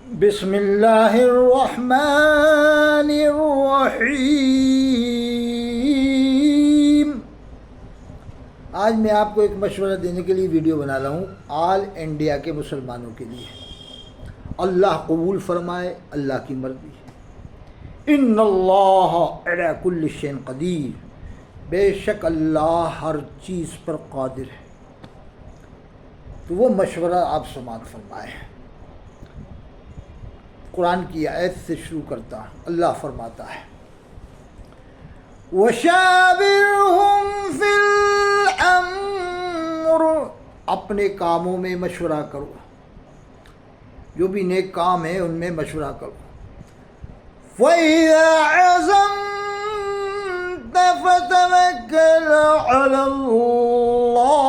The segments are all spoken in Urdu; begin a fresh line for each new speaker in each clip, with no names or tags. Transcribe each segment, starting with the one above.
بسم اللہ الرحمن الرحیم۔ آج میں آپ کو ایک مشورہ دینے کے لیے ویڈیو بنا رہا ہوں آل انڈیا کے مسلمانوں کے لیے۔ اللہ قبول فرمائے، اللہ کی مرضی۔ ان اللہ علی کل شیء قدیر، بے شک اللہ ہر چیز پر قادر ہے۔ تو وہ مشورہ آپ سماعت فرمائے۔ قرآن کی آیت سے شروع کرتا ہوں۔ اللہ فرماتا ہے وَشَاوِرْهُمْ فِي الْأَمْرِ، اپنے کاموں میں مشورہ کرو، جو بھی نیک کام ہے ان میں مشورہ کرو۔ وَإِذَا عَزَمْتَ فَتَوَكَّلْ عَلَى اللَّهِ،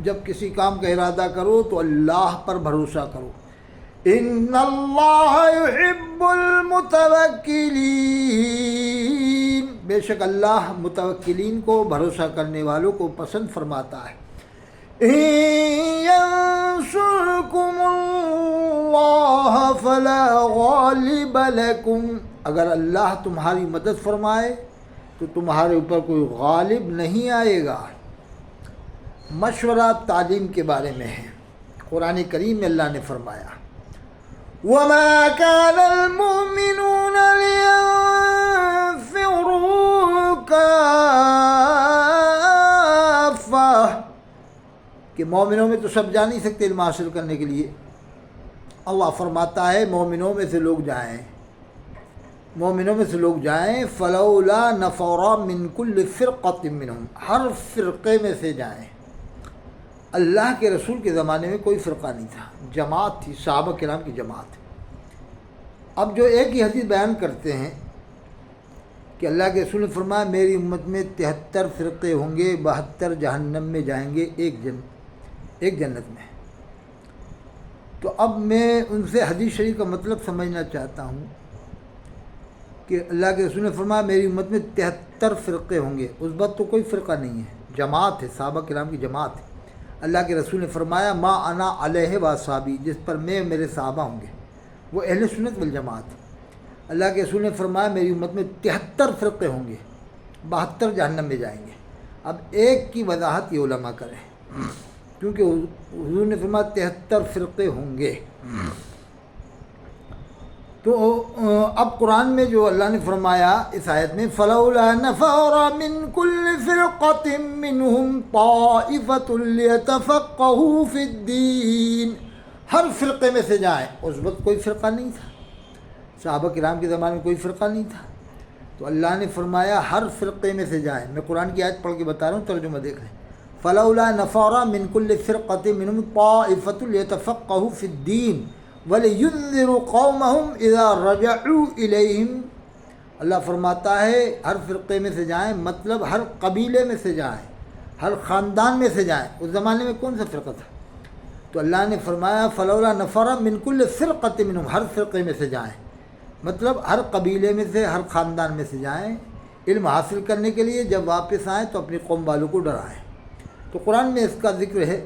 جب کسی کام کا ارادہ کرو تو اللہ پر بھروسہ کرو۔ ان اللہ یحب المتوکلین، بے شک اللہ متوکلین کو، بھروسہ کرنے والوں کو پسند فرماتا ہے۔ ان ینصرکم اللہ فلا غالب لکم، اگر اللہ تمہاری مدد فرمائے تو تمہارے اوپر کوئی غالب نہیں آئے گا۔ مشورہ تعلیم کے بارے میں ہے۔ قرآن کریم میں اللہ نے فرمایا وَمَا كَانَ الْمُؤْمِنُونَ لِيَنفِرُوا كَافَّةً، کہ مومنوں میں تو سب جا نہیں سکتے علم حاصل کرنے کے لیے۔ اللہ فرماتا ہے مومنوں میں سے لوگ جائیں، مومنوں میں سے لوگ جائیں۔ فَلَوْلَا نَفَرَ مِن كُلِّ فِرْقَةٍ مِّنْهُمْ، ہر فرقے میں سے جائیں۔ اللہ کے رسول کے زمانے میں کوئی فرقہ نہیں تھا، جماعت تھی، صحابہ کرام کی جماعت۔ اب جو ایک ہی حدیث بیان کرتے ہیں کہ اللہ کے رسول نے فرمایا میری امت میں 73 فرقے ہوں گے، 72 جہنم میں جائیں گے، ایک جنت میں۔ تو اب میں ان سے حدیث شریف کا مطلب سمجھنا چاہتا ہوں کہ اللہ کے رسول نے فرمایا میری امت میں 73 فرقے ہوں گے، اس وقت تو کوئی فرقہ نہیں ہے، جماعت ہے، صحابہ کرام کی جماعت ہے۔ اللہ کے رسول نے فرمایا ما انا علیہ واصحابی، جس پر میں میرے صحابہ ہوں گے، وہ اہل سنت والجماعت۔ اللہ کے رسول نے فرمایا میری امت میں 73 فرقے ہوں گے، 72 جہنم میں جائیں گے۔ اب ایک کی وضاحت یہ علماء کریں، کیونکہ حضور نے فرمایا 73 فرقے ہوں گے۔ تو اب قرآن میں جو اللہ نے فرمایا اس آیت میں فَلَوْلَا نَفَرَ مِن كُلِّ فِرْقَةٍ مِّنْهُمْ طَائِفَةٌ لِيَتَفَقَّهُوا فِي الدِّينِ، ہر فرقے میں سے جائیں۔ اس وقت کوئی فرقہ نہیں تھا، صحابہ کرام کے زمانے میں کوئی فرقہ نہیں تھا، تو اللہ نے فرمایا ہر فرقے میں سے جائیں۔ میں قرآن کی آیت پڑھ کے بتا رہا ہوں، ترجمہ دیکھ لیں۔ فَلَوْلَا نَفَرَ مِن كُلِّ فِرْقَةٍ مِّنْهُمْ طَائِفَةٌ لِيَتَفَقَّهُوا فِي الدِّينِ وَلِيُنذِرُوا قَوْمَهُمْ إِذَا رَجَعُوا إِلَيْهِمْ، اللہ فرماتا ہے ہر فرقے میں سے جائیں، مطلب ہر قبیلے میں سے جائیں، ہر خاندان میں سے جائیں۔ اس زمانے میں کون سا فرقہ تھا؟ تو اللہ نے فرمایا فَلَوْلَا نَفَرَ مِن كُلِّ فِرْقَةٍ مِّنْهُمْ، ہر فرقے میں سے جائیں، مطلب ہر قبیلے میں سے، ہر خاندان میں سے جائیں علم حاصل کرنے کے لیے۔ جب واپس آئیں تو اپنی قوم والوں کو ڈرائیں۔ تو قرآن میں اس کا ذکر ہے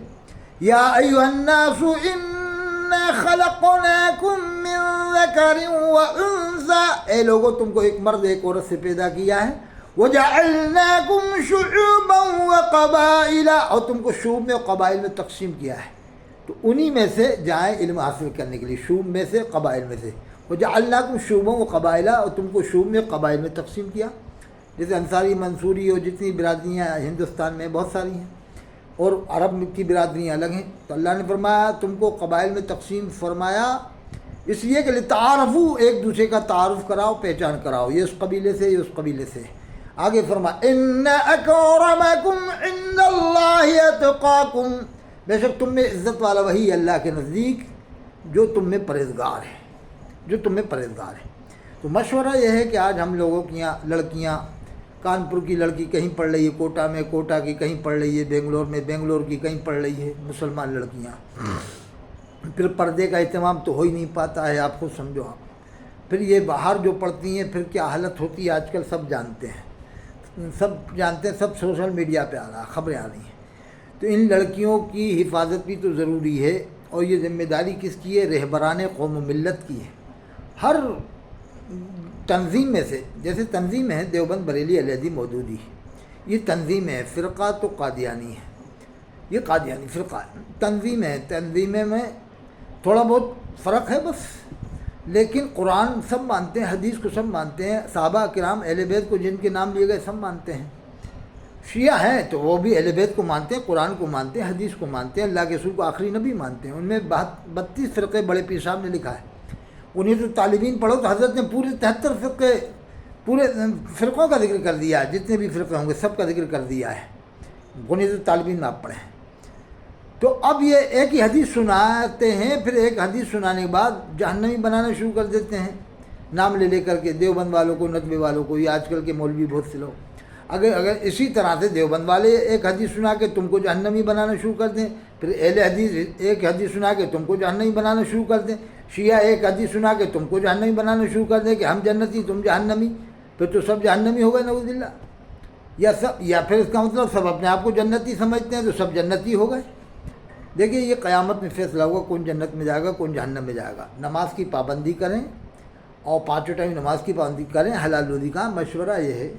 یا ایھا الناس انا خلقناکم من ذکر وانثی، اے لوگوں تم کو ایک مرد ایک عورت سے پیدا کیا ہے۔ وجعلناکم شعوبا وقبائل، اور تم کو شعوب میں اور قبائل میں تقسیم کیا ہے۔ تو انہی میں سے جائیں علم حاصل کرنے کے لیے، شعوب میں سے، قبائل میں سے۔ وجعلناکم شعوبا وقبائل، اور تم کو شعوب میں قبائل میں تقسیم کیا۔ جیسے انصاری، منصوری اور جتنی برادریاں ہندوستان میں بہت ساری ہیں، اور عرب کی برادریاں الگ ہیں۔ تو اللہ نے فرمایا تم کو قبائل میں تقسیم فرمایا اس لیے کہ لتعارفوا، ایک دوسرے کا تعارف کراؤ، پہچان کراؤ، یہ اس قبیلے سے، یہ اس قبیلے سے۔ آگے فرمایا ان اکرمکم عند اللہ اتقاکم، بے شک تم میں عزت والا وہی ہے اللہ کے نزدیک جو تم میں پرہیزگار ہے، جو تم میں پرہیزگار ہے۔ تو مشورہ یہ ہے کہ آج ہم لوگوں کی لڑکیاں، کانپور کی لڑکی کہیں پڑھ رہی ہے کوٹا میں، کوٹا کی کہیں پڑھ رہی ہے بنگلور میں، بنگلور کی کہیں پڑھ رہی ہے، مسلمان لڑکیاں۔ پھر پردے کا اہتمام تو ہو ہی نہیں پاتا ہے، آپ خود سمجھو۔ آپ پھر یہ باہر جو پڑھتی ہیں پھر کیا حالت ہوتی ہے آج کل سب جانتے ہیں، سب سوشل میڈیا پہ آ رہا، خبریں آ رہی ہیں۔ تو ان لڑکیوں کی حفاظت بھی تو ضروری ہے۔ اور یہ ذمہ داری کس کی ہے؟ رہبران قوم و ملت کی ہے۔ ہر تنظیم میں سے، جیسے تنظیم ہے دیوبند بریلی علیہ حدیث مودودی، یہ تنظیم ہے، فرقہ تو قادیانی ہے، یہ قادیانی فرقہ ہے، تنظیم ہے، تنظیمیں میں تھوڑا بہت فرق ہے بس، لیکن قرآن سب مانتے ہیں، حدیث کو سب مانتے ہیں، صحابہ کرام اہل بیت کو جن کے نام لیے گئے سب مانتے ہیں۔ شیعہ ہیں تو وہ بھی اہل بیت کو مانتے ہیں، قرآن کو مانتے ہیں، حدیث کو مانتے ہیں، اللہ کے رسول کو آخری نبی مانتے ہیں۔ ان میں 32 فرقے بڑے پیر صاحب نے لکھا ہے، انہیں تو طالبین پڑھو تو حضرت نے پورے 73 فرقے، پورے فرقوں کا ذکر کر دیا ہے، جتنے بھی فرقے ہوں گے سب کا ذکر کر دیا ہے، انہیں تو طالبین میں آپ پڑھیں۔ تو اب یہ ایک ہی حدیث سناتے ہیں، پھر ایک حدیث سنانے کے بعد جہنمی بنانا شروع کر دیتے ہیں، نام لے کر کے، دیوبند والوں کو، ندوے والوں کو، یہ آج کل کے مولوی بہت سے لوگ، اگر اسی طرح سے دیوبند والے ایک حدیث سنا کے تم کو جہنمی بنانا شروع کر دیں، پھر اہل حدیث ایک حدیث سنا کے تم کو جہنمی بنانا شروع کر دیں، شیعہ ایک حدیث سنا کے تم کو جہنمی بنانا شروع کر دیں کہ ہم جنتی تم جہنمی، پھر تو سب جہنمی ہو گئے نعوذ باللہ، یا پھر اس کا مطلب سب اپنے آپ کو جنتی سمجھتے ہیں تو سب جنتی ہو گئے۔ دیکھیے یہ قیامت میں فیصلہ ہوگا کون جنت میں جائے گا کون جہنم میں جائے گا۔ نماز کی پابندی کریں اور 5 ٹائم نماز کی پابندی کریں۔ حلال روزی کا مشورہ یہ ہے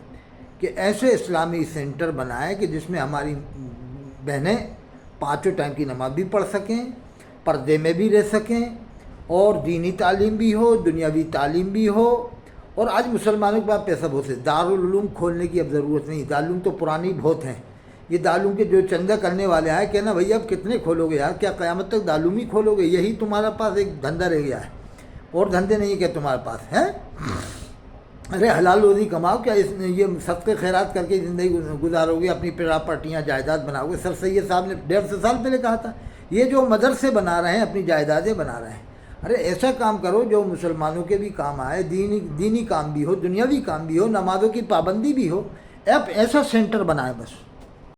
کہ ایسے اسلامی سینٹر بنائیں کہ جس میں ہماری بہنیں 5 ٹائم کی نماز بھی پڑھ سکیں، پردے میں بھی رہ سکیں، اور دینی تعلیم بھی ہو، دنیاوی تعلیم بھی ہو۔ اور آج مسلمانوں کے پاس پیسہ بہت ہے، دارالعلوم کھولنے کی اب ضرورت نہیں، دارالعلوم تو پرانی بہت ہیں، یہ دارالعلوم کے جو چندہ کرنے والے ہیں کہنا بھائی اب کتنے کھولو گے یار، کیا قیامت تک دارالعلوم ہی کھولو گے؟ یہی تمہارا پاس ایک دھندہ رہ گیا ہے، اور دھندے نہیں کہ تمہارے پاس ہیں؟ ارے حلال روزی کماؤ، کیا یہ صدقے خیرات کر کے زندگی گزارو گے، اپنی پراپرٹیاں جائیداد بناؤ گے؟ سر سید صاحب نے 150 سال پہلے کہا تھا، یہ جو مدرسے بنا رہے ہیں اپنی جائیدادیں بنا رہے ہیں، ارے ایسا کام کرو جو مسلمانوں کے بھی کام آئے، دینی کام بھی ہو، دنیاوی کام بھی ہو، نمازوں کی پابندی بھی ہو، ایسا سینٹر بنائیں بس۔